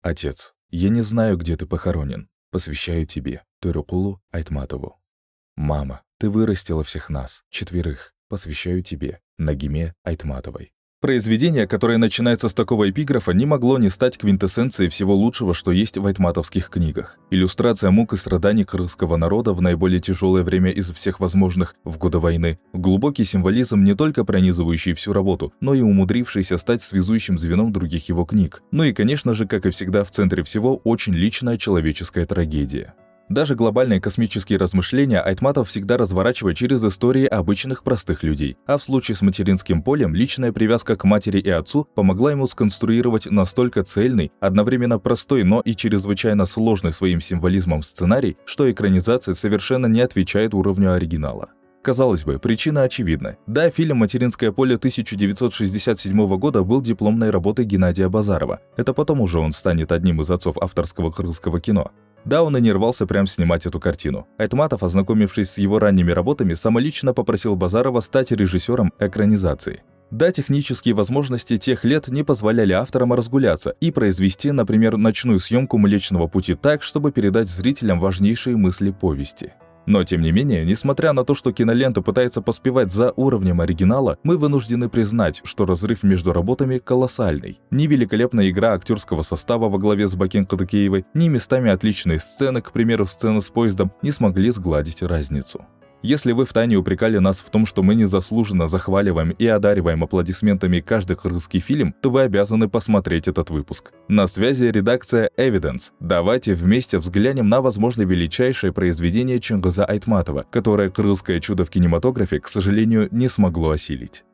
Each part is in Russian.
Отец, я не знаю, где ты похоронен. Посвящаю тебе, Тойрукулу Айтматову. Мама, ты вырастила всех нас, 4. Посвящаю тебе, Нагиме Айтматовой. Произведение, которое начинается с такого эпиграфа, не могло не стать квинтэссенцией всего лучшего, что есть в айтматовских книгах. Иллюстрация мук и страданий крымского народа в наиболее тяжелое время из всех возможных в годы войны, глубокий символизм, не только пронизывающий всю работу, но и умудрившийся стать связующим звеном других его книг. Ну и, конечно же, как и всегда, в центре всего очень личная человеческая трагедия. Даже глобальные космические размышления Айтматов всегда разворачивает через истории обычных простых людей, а в случае с материнским полем личная привязка к матери и отцу помогла ему сконструировать настолько цельный, одновременно простой, но и чрезвычайно сложный своим символизмом сценарий, что экранизация совершенно не отвечает уровню оригинала. Казалось бы, причина очевидна. Да, фильм «Материнское поле» 1967 года был дипломной работой Геннадия Базарова. Это потом уже он станет одним из отцов авторского крымского кино. Да, он и не рвался прям снимать эту картину. Айтматов, ознакомившись с его ранними работами, самолично попросил Базарова стать режиссером экранизации. Да, технические возможности тех лет не позволяли авторам разгуляться и произвести, например, ночную съемку Млечного Пути так, чтобы передать зрителям важнейшие мысли повести. Но, тем не менее, несмотря на то, что кинолента пытается поспевать за уровнем оригинала, мы вынуждены признать, что разрыв между работами колоссальный. Ни великолепная игра актерского состава во главе с Бакен Кадыкеевой, ни местами отличные сцены, к примеру, сцена с поездом, не смогли сгладить разницу. Если вы втайне упрекали нас в том, что мы незаслуженно захваливаем и одариваем аплодисментами каждый крымский фильм, то вы обязаны посмотреть этот выпуск. На связи редакция Evidence. Давайте вместе взглянем на, возможно, величайшее произведение Чингиза Айтматова, которое крымское чудо в кинематографе, к сожалению, не смогло осилить.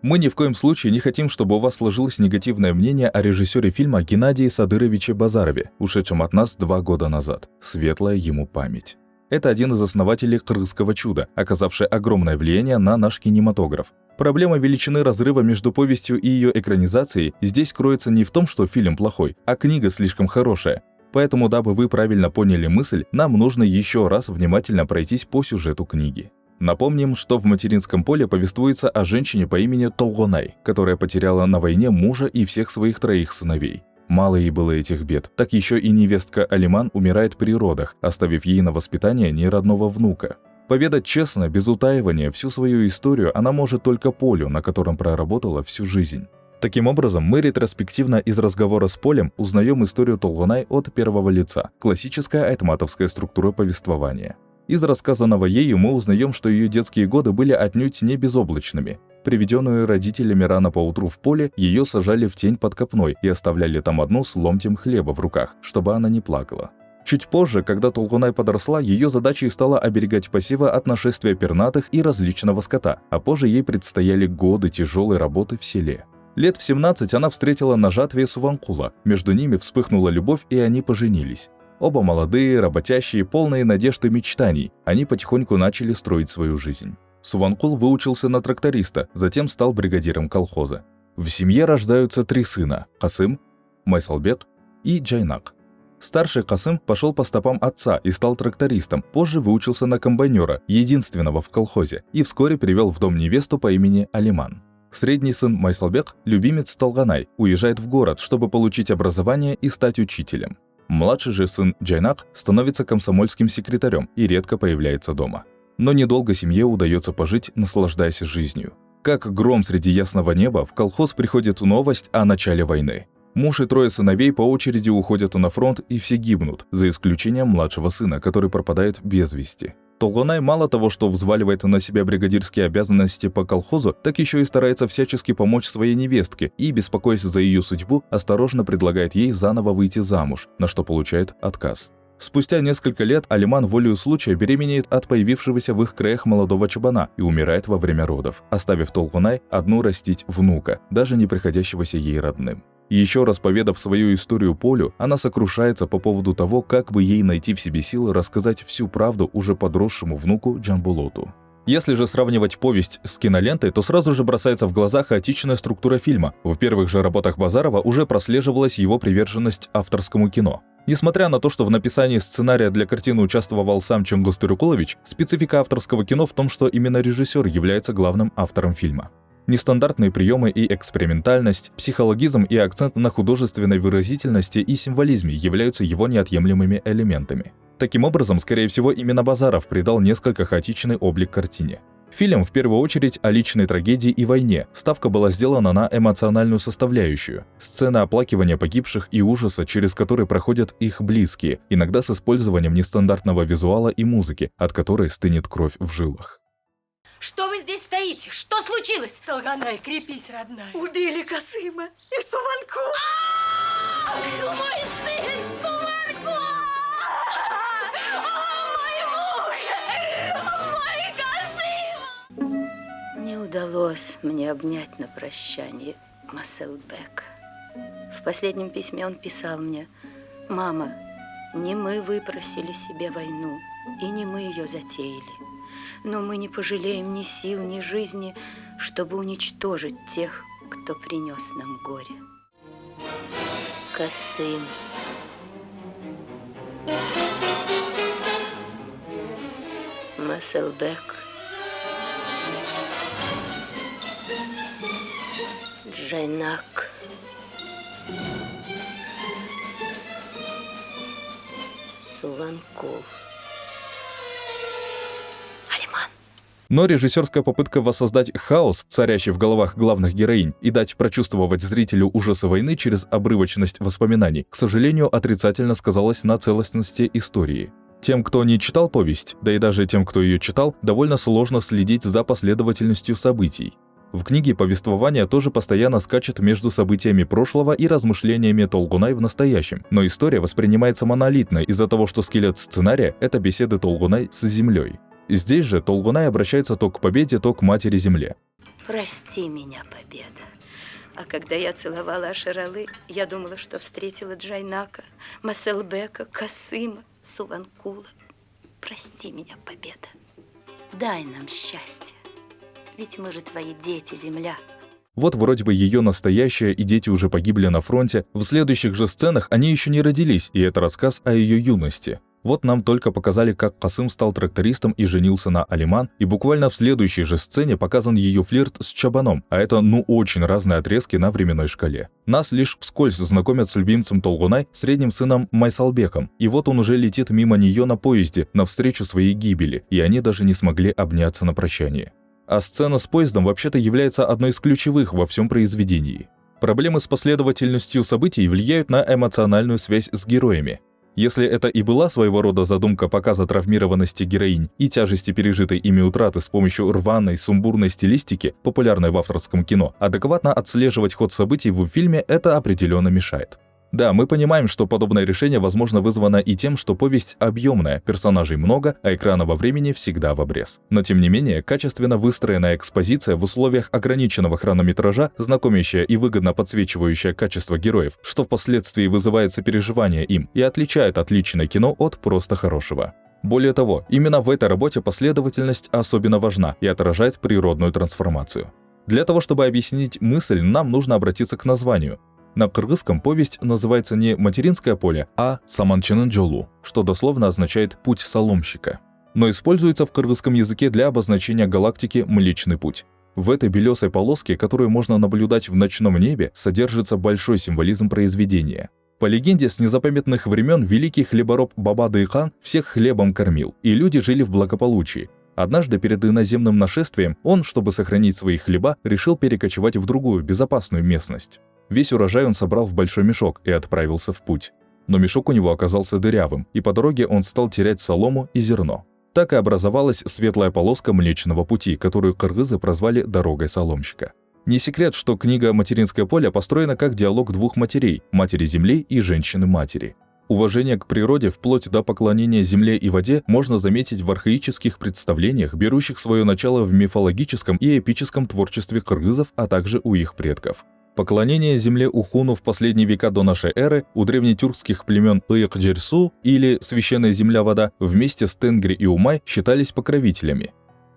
Мы ни в коем случае не хотим, чтобы у вас сложилось негативное мнение о режиссере фильма Геннадии Садыровиче Базарове, ушедшем от нас 2 года назад. Светлая ему память. Это один из основателей крымского чуда, оказавший огромное влияние на наш кинематограф. Проблема величины разрыва между повестью и ее экранизацией здесь кроется не в том, что фильм плохой, а книга слишком хорошая. Поэтому, дабы вы правильно поняли мысль, нам нужно еще раз внимательно пройтись по сюжету книги. Напомним, что в «Материнском поле» повествуется о женщине по имени Толгонай, которая потеряла на войне мужа и всех своих 3 сыновей. Мало ей было этих бед, так еще и невестка Алиман умирает при родах, оставив ей на воспитание неродного внука. Поведать честно, без утаивания, всю свою историю она может только полю, на котором проработала всю жизнь. Таким образом, мы ретроспективно из разговора с полем узнаем историю Толгонай от первого лица, классическая айтматовская структура повествования. Из рассказанного ею мы узнаем, что ее детские годы были отнюдь не безоблачными. Приведенную родителями рано поутру в поле, ее сажали в тень под копной и оставляли там одну с ломтем хлеба в руках, чтобы она не плакала. Чуть позже, когда Толгонай подросла, ее задачей стало оберегать посевы от нашествия пернатых и различного скота, а позже ей предстояли годы тяжелой работы в селе. Лет в 17 она встретила на жатве Суванкула, между ними вспыхнула любовь, и они поженились. Оба молодые, работящие, полные надежд и мечтаний, они потихоньку начали строить свою жизнь. Суванкул выучился на тракториста, затем стал бригадиром колхоза. В семье рождаются 3 сына – Касым, Майсалбек и Джайнак. Старший Касым пошел по стопам отца и стал трактористом, позже выучился на комбайнера, единственного в колхозе, и вскоре привел в дом невесту по имени Алиман. Средний сын Майсалбек, любимец Толгонай, уезжает в город, чтобы получить образование и стать учителем. Младший же сын Джайнак становится комсомольским секретарем и редко появляется дома. Но недолго семье удается пожить, наслаждаясь жизнью. Как гром среди ясного неба, в колхоз приходит новость о начале войны. Муж и 3 сыновей по очереди уходят на фронт, и все гибнут, за исключением младшего сына, который пропадает без вести. Толгонай мало того, что взваливает на себя бригадирские обязанности по колхозу, так еще и старается всячески помочь своей невестке и, беспокоясь за ее судьбу, осторожно предлагает ей заново выйти замуж, на что получает отказ. Спустя несколько лет Алиман волею случая беременеет от появившегося в их краях молодого чабана и умирает во время родов, оставив Толгонай одну растить внука, даже не приходящегося ей родным. Еще раз поведав свою историю полю, она сокрушается по поводу того, как бы ей найти в себе силы рассказать всю правду уже подросшему внуку Джанбулоту. Если же сравнивать повесть с кинолентой, то сразу же бросается в глаза хаотичная структура фильма. В первых же работах Базарова уже прослеживалась его приверженность авторскому кино. Несмотря на то, что в написании сценария для картины участвовал сам Чонгуз Тюркулович, специфика авторского кино в том, что именно режиссер является главным автором фильма. Нестандартные приемы и экспериментальность, психологизм и акцент на художественной выразительности и символизме являются его неотъемлемыми элементами. Таким образом, скорее всего, именно Базаров придал несколько хаотичный облик картине. Фильм в первую очередь о личной трагедии и войне. Ставка была сделана на эмоциональную составляющую. Сцена оплакивания погибших и ужаса, через который проходят их близкие, иногда с использованием нестандартного визуала и музыки, от которой стынет кровь в жилах. Что вы здесь стоите? Что случилось? Толганай, крепись, родная. Убили Касыма и Суванку. Мой сын Суванку! Мой муж! Мой Касым! Не удалось мне обнять на прощание Масселбека. В последнем письме он писал мне: «Мама, не мы выпросили себе войну, и не мы ее затеяли. Но мы не пожалеем ни сил, ни жизни, чтобы уничтожить тех, кто принес нам горе». Касым. Масселбек. Джайнак. Суванкул. Но режиссерская попытка воссоздать хаос, царящий в головах главных героинь, и дать прочувствовать зрителю ужасы войны через обрывочность воспоминаний, к сожалению, отрицательно сказалась на целостности истории. Тем, кто не читал повесть, да и даже тем, кто ее читал, довольно сложно следить за последовательностью событий. В книге повествование тоже постоянно скачет между событиями прошлого и размышлениями Толгунай в настоящем, но история воспринимается монолитно из-за того, что скелет сценария – это беседы Толгунай с землей. Здесь же Толгунай обращается то к победе, то к матери-земле. Прости меня, победа. А когда я целовала Ашералы, я думала, что встретила Джайнака, Масселбека, Касыма, Суванкула. Прости меня, победа. Дай нам счастье, ведь мы же твои дети, земля. Вот вроде бы ее настоящая, и дети уже погибли на фронте, в следующих же сценах они еще не родились, и это рассказ о ее юности. Вот нам только показали, как Касым стал трактористом и женился на Алиман, и буквально в следующей же сцене показан ее флирт с Чабаном, а это очень разные отрезки на временной шкале. Нас лишь вскользь знакомят с любимцем Толгунай, средним сыном Майсалбеком, и вот он уже летит мимо нее на поезде, навстречу своей гибели, и они даже не смогли обняться на прощание. А сцена с поездом вообще-то является одной из ключевых во всем произведении. Проблемы с последовательностью событий влияют на эмоциональную связь с героями. Если это и была своего рода задумка показа травмированности героинь и тяжести пережитой ими утраты с помощью рваной, сумбурной стилистики, популярной в авторском кино, адекватно отслеживать ход событий в фильме это определенно мешает. Да, мы понимаем, что подобное решение возможно вызвано и тем, что повесть объемная, персонажей много, а экрана во времени всегда в обрез. Но тем не менее, качественно выстроенная экспозиция в условиях ограниченного хронометража, знакомящая и выгодно подсвечивающая качество героев, что впоследствии вызывает сопереживание им и отличает отличное кино от просто хорошего. Более того, именно в этой работе последовательность особенно важна и отражает природную трансформацию. Для того, чтобы объяснить мысль, нам нужно обратиться к названию. На кыргызском повесть называется не «Материнское поле», а «Саманчынын жолу», что дословно означает «путь соломщика». Но используется в кыргызском языке для обозначения галактики «Млечный путь». В этой белесой полоске, которую можно наблюдать в ночном небе, содержится большой символизм произведения. По легенде, с незапамятных времен великий хлебороб Баба-Дыхан всех хлебом кормил, и люди жили в благополучии. Однажды перед иноземным нашествием он, чтобы сохранить свои хлеба, решил перекочевать в другую, безопасную местность. Весь урожай он собрал в большой мешок и отправился в путь. Но мешок у него оказался дырявым, и по дороге он стал терять солому и зерно. Так и образовалась светлая полоска Млечного пути, которую кыргызы прозвали «дорогой соломщика». Не секрет, что книга «Материнское поле» построена как диалог двух матерей – матери Земли и женщины-матери. Уважение к природе вплоть до поклонения земле и воде можно заметить в архаических представлениях, берущих свое начало в мифологическом и эпическом творчестве кыргызов, а также у их предков. Поклонение земле Ухуну в последние века до нашей эры у древнетюркских племен Ыйык-Джерсу или Священная земля-вода вместе с Тенгри и Умай считались покровителями.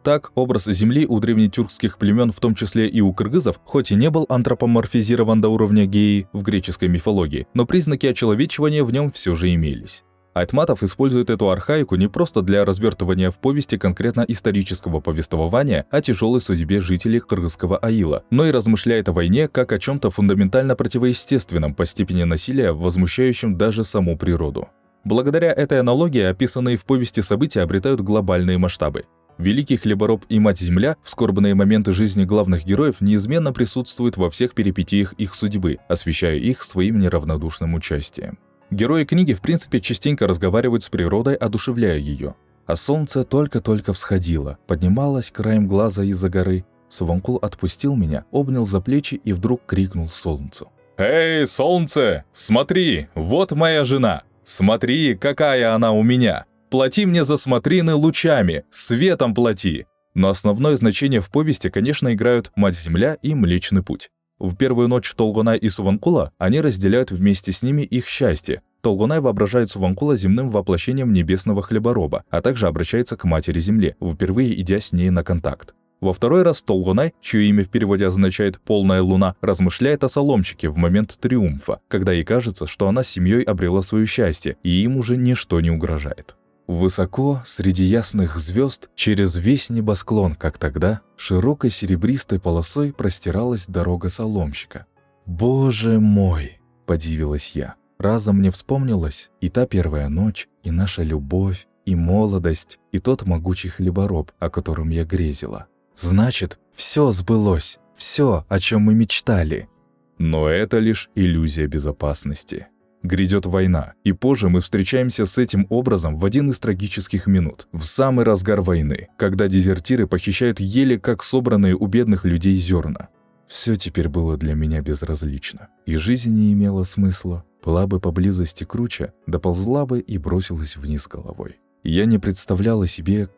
Так, образ Земли у древнетюркских племен, в том числе и у кыргызов, хоть и не был антропоморфизирован до уровня геи в греческой мифологии, но признаки очеловечивания в нем все же имелись. Айтматов использует эту архаику не просто для развертывания в повести конкретно исторического повествования о тяжелой судьбе жителей кыргызского аила, но и размышляет о войне как о чем-то фундаментально противоестественном по степени насилия, возмущающем даже саму природу. Благодаря этой аналогии описанные в повести события обретают глобальные масштабы. Великий хлебороб и мать-земля в скорбные моменты жизни главных героев неизменно присутствуют во всех перипетиях их судьбы, освещая их своим неравнодушным участием. Герои книги в принципе частенько разговаривают с природой, одушевляя ее. А солнце только-только всходило, поднималось краем глаза из-за горы. Субанкул отпустил меня, обнял за плечи и вдруг крикнул солнцу: «Эй, солнце, смотри, вот моя жена! Смотри, какая она у меня! Плати мне за смотрины лучами, светом плати!» Но основное значение в повести, конечно, играют Мать-Земля и Млечный Путь. В первую ночь Толгунай и Субанкула они разделяют вместе с ними их счастье. Толгунай воображает Субанкула земным воплощением небесного хлебороба, а также обращается к Матери-Земле, впервые идя с ней на контакт. Во второй раз Толгунай, чье имя в переводе означает «полная луна», размышляет о Соломчике в момент триумфа, когда ей кажется, что она с семьей обрела свое счастье, и им уже ничто не угрожает. Высоко, среди ясных звезд, через весь небосклон, как тогда, широкой серебристой полосой простиралась дорога Соломщика. «Боже мой!» – подивилась я. Разом мне вспомнилась и та первая ночь, и наша любовь, и молодость, и тот могучий хлебороб, о котором я грезила. Значит, все сбылось, все, о чем мы мечтали. Но это лишь иллюзия безопасности. Грядет война, и позже мы встречаемся с этим образом в один из трагических минут, в самый разгар войны, когда дезертиры похищают еле как собранные у бедных людей зерна. Все теперь было для меня безразлично, и жизнь не имела смысла. Была бы поблизости круче, доползла бы и бросилась вниз головой. Я не представляла себе,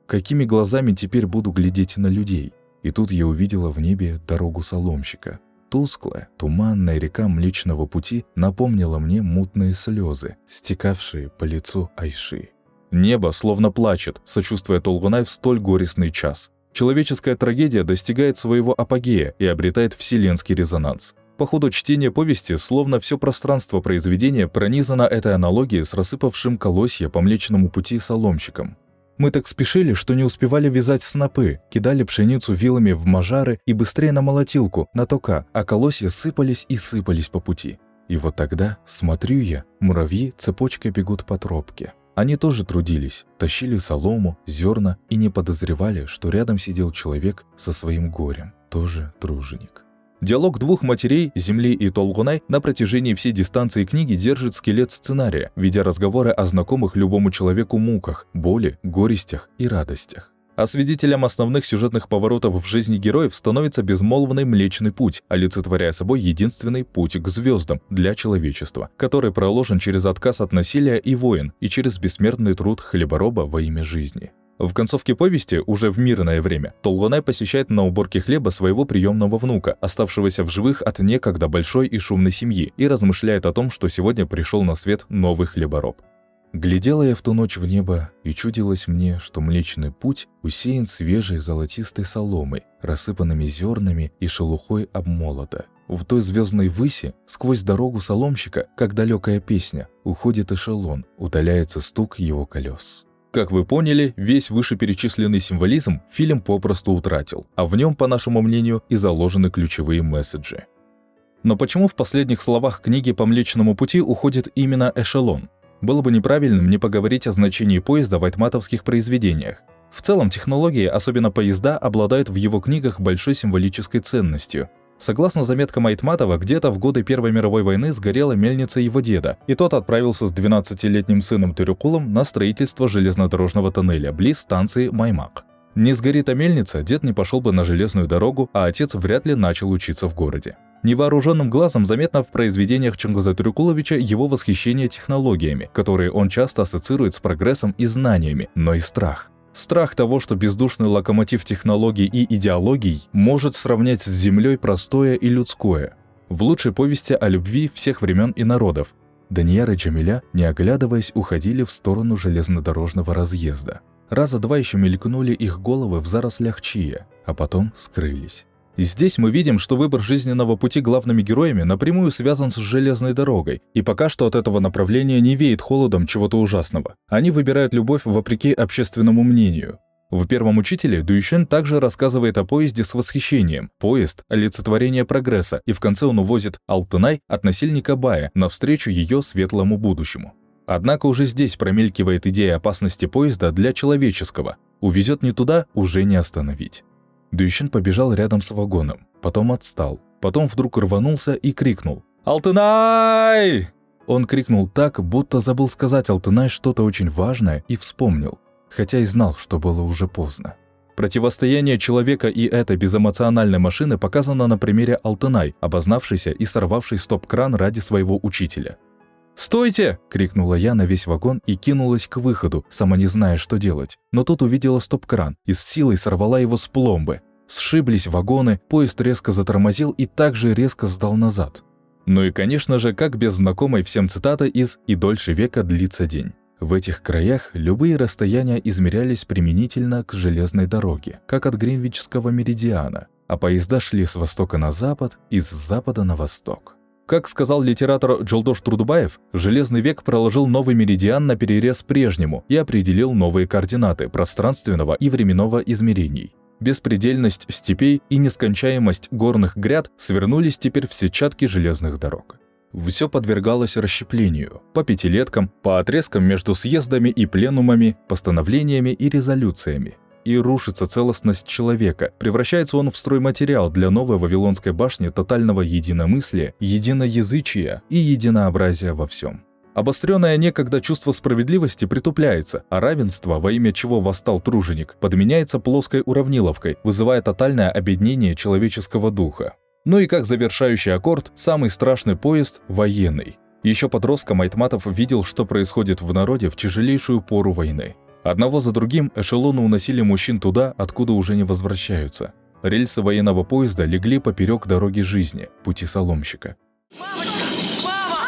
какими глазами теперь буду глядеть на людей. И тут я увидела в небе дорогу Соломщика. Тусклая, туманная река Млечного Пути напомнила мне мутные слезы, стекавшие по лицу Айши. Небо словно плачет, сочувствуя Толгунай в столь горестный час. Человеческая трагедия достигает своего апогея и обретает вселенский резонанс. По ходу чтения повести, словно все пространство произведения пронизано этой аналогией с рассыпавшим колосья по Млечному Пути соломщиком. Мы так спешили, что не успевали вязать снопы, кидали пшеницу вилами в мажары и быстрее на молотилку, на тока, а колосья сыпались и сыпались по пути. И вот тогда, смотрю я, муравьи цепочкой бегут по тропке. Они тоже трудились, тащили солому, зерна и не подозревали, что рядом сидел человек со своим горем, тоже труженик. Диалог двух матерей, Земли и Толгунай, на протяжении всей дистанции книги держит скелет сценария, ведя разговоры о знакомых любому человеку муках, боли, горестях и радостях. А свидетелем основных сюжетных поворотов в жизни героев становится безмолвный Млечный Путь, олицетворяя собой единственный путь к звездам для человечества, который проложен через отказ от насилия и войн и через бессмертный труд хлебороба во имя жизни. В концовке повести, уже в мирное время, Толгунай посещает на уборке хлеба своего приемного внука, оставшегося в живых от некогда большой и шумной семьи, и размышляет о том, что сегодня пришел на свет новый хлебороб. Глядела я в ту ночь в небо, и чудилось мне, что Млечный Путь усеян свежей золотистой соломой, рассыпанными зернами и шелухой обмолота. В той звездной выси, сквозь дорогу соломщика, как далекая песня, уходит эшелон, удаляется стук его колес. Как вы поняли, весь вышеперечисленный символизм фильм попросту утратил, а в нем, по нашему мнению, и заложены ключевые месседжи. Но почему в последних словах книги по Млечному Пути уходит именно эшелон? Было бы неправильным не поговорить о значении поезда в айтматовских произведениях. В целом, технологии, особенно поезда, обладают в его книгах большой символической ценностью. Согласно заметкам Айтматова, где-то в годы Первой мировой войны сгорела мельница его деда, и тот отправился с 12-летним сыном Тюрюкулом на строительство железнодорожного тоннеля близ станции Маймак. Не сгори та мельница, дед не пошел бы на железную дорогу, а отец вряд ли начал учиться в городе. Невооруженным глазом заметно в произведениях Чингиза Тюрюкуловича его восхищение технологиями, которые он часто ассоциирует с прогрессом и знаниями, но и страх. Страх того, что бездушный локомотив технологий и идеологий может сравнять с землей простое и людское. В лучшей повести о любви всех времен и народов Данияр и Джамиля, не оглядываясь, уходили в сторону железнодорожного разъезда. Раза два еще мелькнули их головы в зарослях чия, а потом скрылись. И здесь мы видим, что выбор жизненного пути главными героями напрямую связан с железной дорогой, и пока что от этого направления не веет холодом чего-то ужасного. Они выбирают любовь вопреки общественному мнению. В «Первом учителе» Дюйшен также рассказывает о поезде с восхищением. Поезд – олицетворение прогресса, и в конце он увозит Алтынай от насильника Бая навстречу ее светлому будущему. Однако уже здесь промелькивает идея опасности поезда для человеческого. Увезет не туда – уже не остановить. Дюйшен побежал рядом с вагоном, потом отстал, потом вдруг рванулся и крикнул «Алтынай!». Он крикнул так, будто забыл сказать Алтынай что-то очень важное и вспомнил, хотя и знал, что было уже поздно. Противостояние человека и этой безэмоциональной машины показано на примере Алтынай, обознавшейся и сорвавшей стоп-кран ради своего учителя. «Стойте!» – крикнула я на весь вагон и кинулась к выходу, сама не зная, что делать. Но тут увидела стоп-кран и с силой сорвала его с пломбы. Сшиблись вагоны, поезд резко затормозил и также резко сдал назад. Ну и, конечно же, как без знакомой всем цитаты из «И дольше века длится день». В этих краях любые расстояния измерялись применительно к железной дороге, как от Гринвичского меридиана, а поезда шли с востока на запад и с запада на восток. Как сказал литератор Джолдош Трудубаев, Железный век проложил новый меридиан наперерез прежнему и определил новые координаты пространственного и временного измерений. Беспредельность степей и нескончаемость горных гряд свернулись теперь в сетчатки железных дорог. Все подвергалось расщеплению по пятилеткам, по отрезкам между съездами и пленумами, постановлениями и резолюциями. И рушится целостность человека, превращается он в стройматериал для новой Вавилонской башни тотального единомыслия, единоязычия и единообразия во всем. Обостренное некогда чувство справедливости притупляется, а равенство, во имя чего восстал труженик, подменяется плоской уравниловкой, вызывая тотальное обеднение человеческого духа. Ну и как завершающий аккорд, самый страшный поезд – военный. Еще подростком Айтматов видел, что происходит в народе в тяжелейшую пору войны. Одного за другим эшелоны уносили мужчин туда, откуда уже не возвращаются. Рельсы военного поезда легли поперек дороги жизни, пути соломщика. Мамочка! Мама!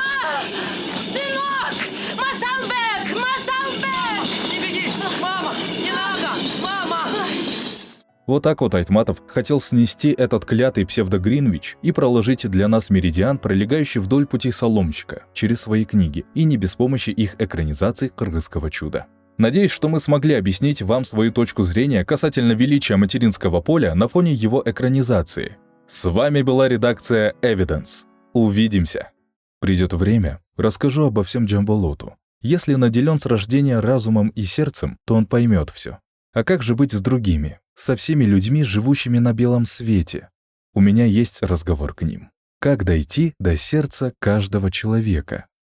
Сынок! Масалбек! Масалбек! Не беги! Мама! Не надо! Мама! Вот так вот Айтматов хотел снести этот клятый псевдо-Гринвич и проложить для нас меридиан, пролегающий вдоль пути соломщика, через свои книги, и не без помощи их экранизации «Кыргызского чуда». Надеюсь, что мы смогли объяснить вам свою точку зрения касательно величия материнского поля на фоне его экранизации. С вами была редакция Evidence. Увидимся. Придет время, расскажу обо всем Джамбулоту. Если наделен с рождения разумом и сердцем, то он поймет все. А как же быть с другими, со всеми людьми, живущими на белом свете? У меня есть разговор к ним. Как дойти до сердца каждого человека?